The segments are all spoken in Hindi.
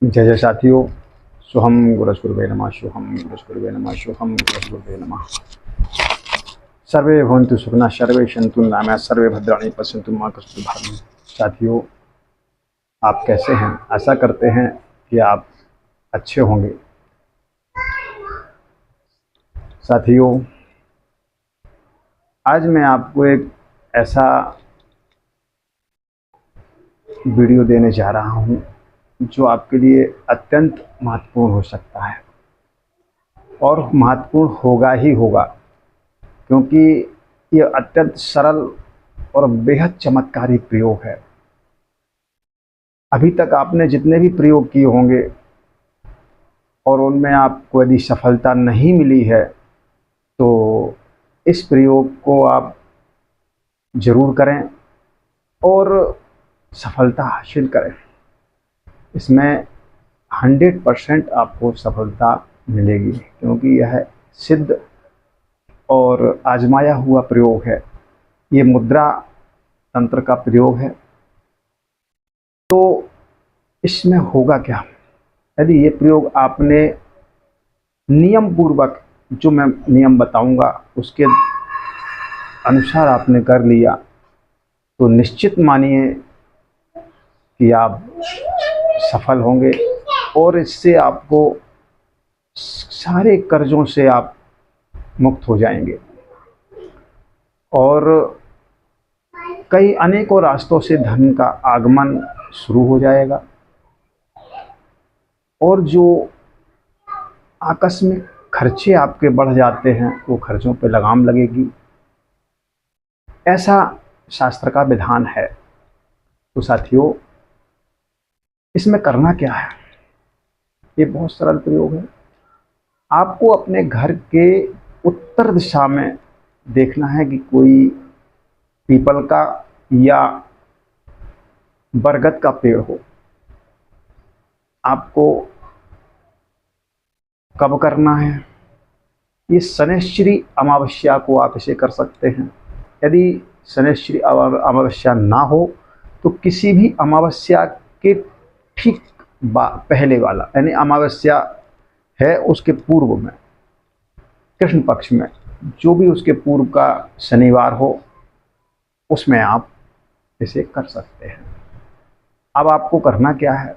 जय जय साथियों। सोहम गुरुवे नमः, सोहम गुरुवे नमः, सोहम गुरुवे नमः। सर्वे भवन्तु सुखिनः, सर्वे सन्तु निरामयाः, सर्वे भद्राणि पश्यन्तु मा कश्चित् दुःखभाग्। साथियों, आप कैसे हैं? आशा करते हैं कि आप अच्छे होंगे। साथियों, आज मैं आपको एक ऐसा वीडियो देने जा रहा हूं जो आपके लिए अत्यंत महत्वपूर्ण हो सकता है और महत्वपूर्ण होगा ही होगा, क्योंकि ये अत्यंत सरल और बेहद चमत्कारी प्रयोग है। अभी तक आपने जितने भी प्रयोग किए होंगे और उनमें आपको यदि सफलता नहीं मिली है तो इस प्रयोग को आप ज़रूर करें और सफलता हासिल करें। इसमें 100% आपको सफलता मिलेगी, क्योंकि यह सिद्ध और आजमाया हुआ प्रयोग है। ये मुद्रा तंत्र का प्रयोग है। तो इसमें होगा क्या? यदि ये प्रयोग आपने नियम पूर्वक, जो मैं नियम बताऊंगा उसके अनुसार आपने कर लिया, तो निश्चित मानिए कि आप सफल होंगे और इससे आपको सारे कर्जों से आप मुक्त हो जाएंगे और कई अनेकों रास्तों से धन का आगमन शुरू हो जाएगा और जो आकस्मिक खर्चे आपके बढ़ जाते हैं वो खर्चों पे लगाम लगेगी। ऐसा शास्त्र का विधान है। तो साथियों, इसमें करना क्या है? ये बहुत सरल प्रयोग है। आपको अपने घर के उत्तर दिशा में देखना है कि कोई पीपल का या बरगद का पेड़ हो। आपको कब करना है? ये शनैश्चरी अमावस्या को आप इसे कर सकते हैं। यदि शनैश्चरी अमावस्या ना हो तो किसी भी अमावस्या के ठीक पहले वाला, यानी अमावस्या है उसके पूर्व में, कृष्ण पक्ष में, जो भी उसके पूर्व का शनिवार हो उसमें आप इसे कर सकते हैं। अब आपको करना क्या है?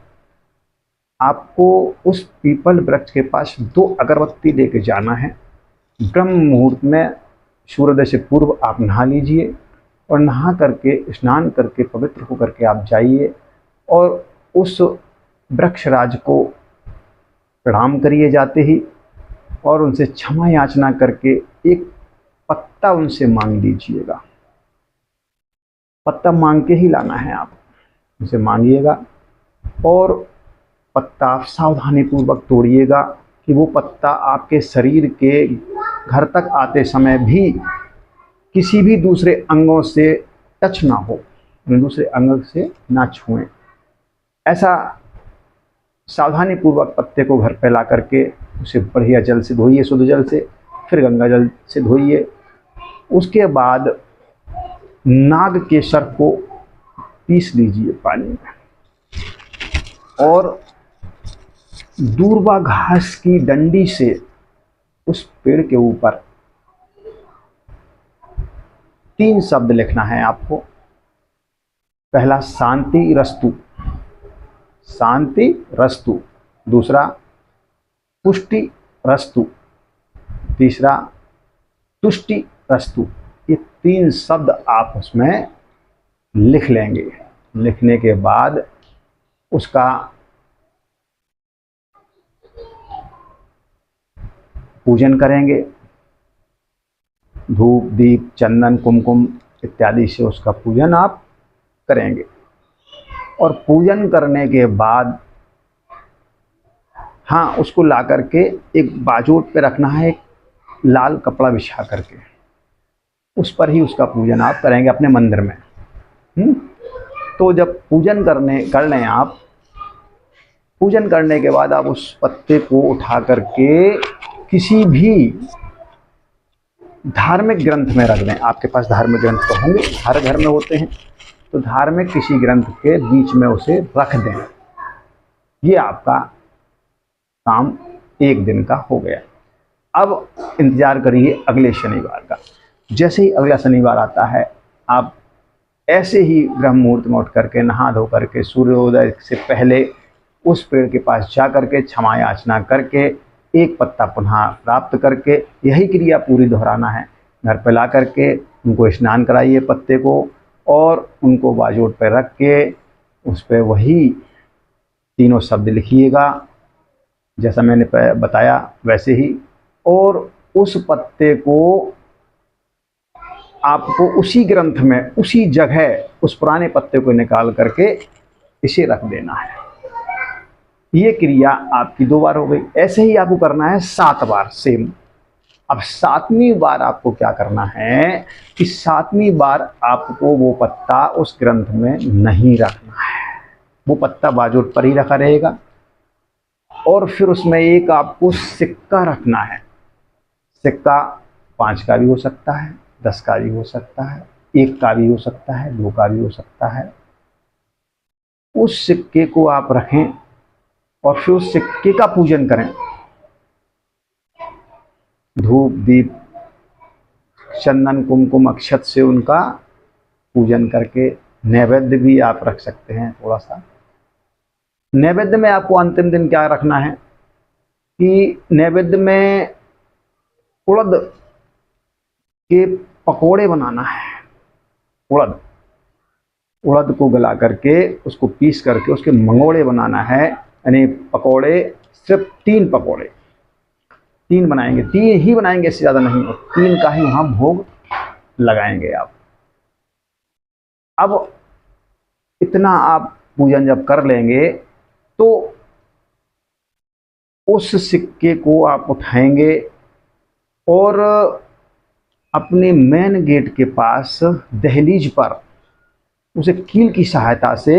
आपको उस पीपल वृक्ष के पास 2 अगरबत्ती लेके जाना है। ब्रह्म मुहूर्त में सूर्योदय से पूर्व आप नहा लीजिए और नहा करके, स्नान करके, पवित्र होकर के आप जाइए और उस वृक्षराज को प्रणाम करिए जाते ही, और उनसे क्षमा याचना करके एक पत्ता उनसे मांग लीजिएगा। पत्ता मांग के ही लाना है, आप उनसे मांगिएगा और पत्ता आप सावधानी पूर्वक तोड़िएगा कि वो पत्ता आपके शरीर के घर तक आते समय भी किसी भी दूसरे अंगों से टच ना हो, दूसरे अंग से ना छुएं। ऐसा सावधानी पूर्वक पत्ते को घर पे ला करके उसे बढ़िया जल से धोइए, शुद्ध जल से, फिर गंगा जल से धोइए। उसके बाद नाग केसर को पीस लीजिए पानी में और दूर्वा घास की डंडी से उस पेड़ के ऊपर 3 शब्द लिखना है आपको। पहला शांति रस्तु, शांति रस्तु। दूसरा पुष्टि रस्तु। तीसरा तुष्टि रस्तु। ये 3 शब्द आप उसमें लिख लेंगे। लिखने के बाद उसका पूजन करेंगे। धूप, दीप, चंदन, कुमकुम इत्यादि से उसका पूजन आप करेंगे और पूजन करने के बाद हाँ, उसको ला करके एक बाजोट पे रखना है, एक लाल कपड़ा बिछा करके उस पर ही उसका पूजन आप करेंगे अपने मंदिर में। तो जब पूजन कर लें आप, पूजन करने के बाद आप उस पत्ते को उठा करके किसी भी धार्मिक ग्रंथ में रख दें। आपके पास धार्मिक ग्रंथ तो होंगे, हर घर में होते हैं, तो धार्मिक किसी ग्रंथ के बीच में उसे रख दें ये आपका काम एक दिन का हो गया। अब इंतज़ार करिए अगले शनिवार का। जैसे ही अगला शनिवार आता है, आप ऐसे ही ब्रह्म मुहूर्त में उठ करके नहा धो करके सूर्योदय से पहले उस पेड़ के पास जा करके क्षमा याचना करके एक पत्ता पुनः प्राप्त करके यही क्रिया पूरी दोहराना है। घर पर ला करके उनको स्नान कराइए पत्ते को, और उनको बाजूट पर रख के उस पर वही तीनों शब्द लिखिएगा जैसा मैंने बताया वैसे ही। और उस पत्ते को आपको उसी ग्रंथ में उसी जगह उस पुराने पत्ते को निकाल करके इसे रख देना है। ये क्रिया आपकी 2 बार हो गई। ऐसे ही आपको करना है 7 बार सेम। अब 7वीं बार आपको क्या करना है कि 7वीं बार आपको वो पत्ता उस ग्रंथ में नहीं रखना है, वो पत्ता बाजूट पर ही रखा रहेगा। और फिर उसमें एक आपको सिक्का रखना है। सिक्का 5 का भी हो सकता है, 10 का भी हो सकता है, 1 का भी हो सकता है, 2 का भी हो सकता है। उस सिक्के को आप रखें और फिर उस सिक्के का पूजन करें। धूप दीप चंदन कुमकुम अक्षत से उनका पूजन करके नैवेद्य भी आप रख सकते हैं। थोड़ा सा नैवेद्य में आपको अंतिम दिन क्या रखना है कि नैवेद्य में उड़द के पकोड़े बनाना है। उड़द को गला करके उसको पीस करके उसके मंगोड़े बनाना है। यानी पकोड़े सिर्फ 3 पकोड़े 3 बनाएंगे, 3 ही बनाएंगे, इससे ज़्यादा नहीं, 3 का ही वहाँ भोग लगाएंगे आप। अब इतना आप पूजन जब कर लेंगे तो उस सिक्के को आप उठाएंगे और अपने मेन गेट के पास दहलीज पर उसे कील की सहायता से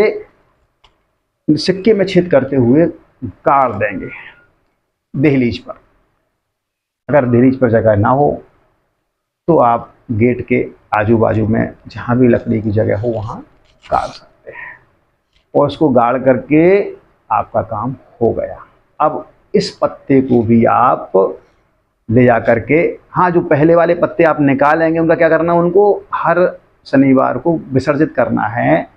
सिक्के में छेद करते हुए गाड़ देंगे दहलीज पर। अगर दहलीज पर जगह ना हो तो आप गेट के आजू बाजू में जहाँ भी लकड़ी की जगह हो वहाँ गाड़ सकते हैं, और उसको गाड़ करके आपका काम हो गया। अब इस पत्ते को भी आप ले जा करके, हाँ, जो पहले वाले पत्ते आप निकालेंगे उनका क्या करना, उनको हर शनिवार को विसर्जित करना है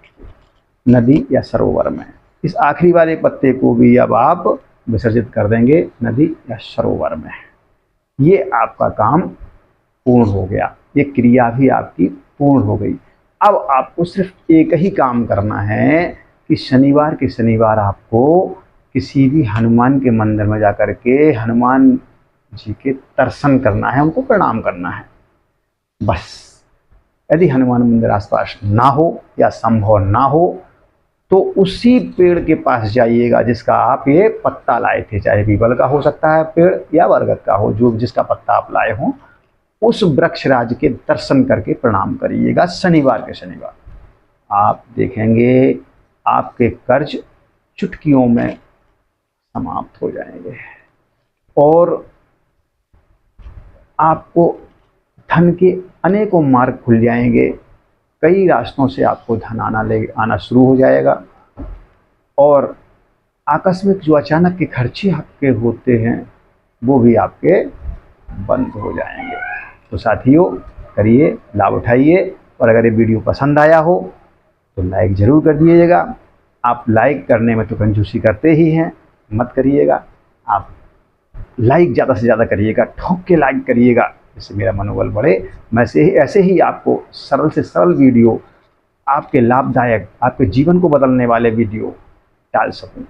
नदी या सरोवर में। इस आखिरी वाले पत्ते को भी अब आप विसर्जित कर देंगे नदी या सरोवर में। ये आपका काम पूर्ण हो गया, ये क्रिया भी आपकी पूर्ण हो गई। अब आपको सिर्फ एक ही काम करना है कि शनिवार के शनिवार आपको किसी भी हनुमान के मंदिर में जाकर के हनुमान जी के दर्शन करना है, उनको प्रणाम करना है बस। यदि हनुमान मंदिर आसपास ना हो या संभव ना हो तो उसी पेड़ के पास जाइएगा जिसका आप ये पत्ता लाए थे, चाहे पीपल का हो सकता है पेड़ या बरगद का हो, जो जिसका पत्ता आप लाए हों, उस वृक्षराज के दर्शन करके प्रणाम करिएगा शनिवार के शनिवार। आप देखेंगे आपके कर्ज चुटकियों में समाप्त हो जाएंगे और आपको धन के अनेकों मार्ग खुल जाएंगे। कई रास्तों से आपको धन आना शुरू हो जाएगा और आकस्मिक जो अचानक के खर्चे आपके होते हैं वो भी आपके बंद हो जाएंगे। तो साथियों, करिए, लाभ उठाइए, और अगर ये वीडियो पसंद आया हो तो लाइक ज़रूर कर दीजिएगा। आप लाइक करने में तो कंजूसी करते ही हैं, मत करिएगा। आप लाइक ज़्यादा से ज़्यादा करिएगा, ठोक के लाइक करिएगा, जिससे मेरा मनोबल बढ़े। मैं ऐसे ही आपको सरल से सरल वीडियो, आपके लाभदायक, आपके जीवन को बदलने वाले वीडियो डाल सकूं।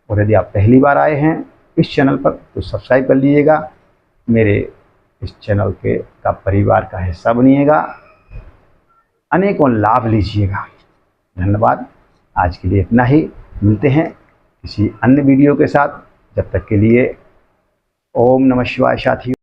और यदि आप पहली बार आए हैं इस चैनल पर तो सब्सक्राइब कर लीजिएगा, मेरे इस चैनल का परिवार का हिस्सा बनिएगा, अनेकों लाभ लीजिएगा। धन्यवाद। आज के लिए इतना ही, मिलते हैं किसी अन्य वीडियो के साथ। जब तक के लिए ओम नमः शिवाय साथियों।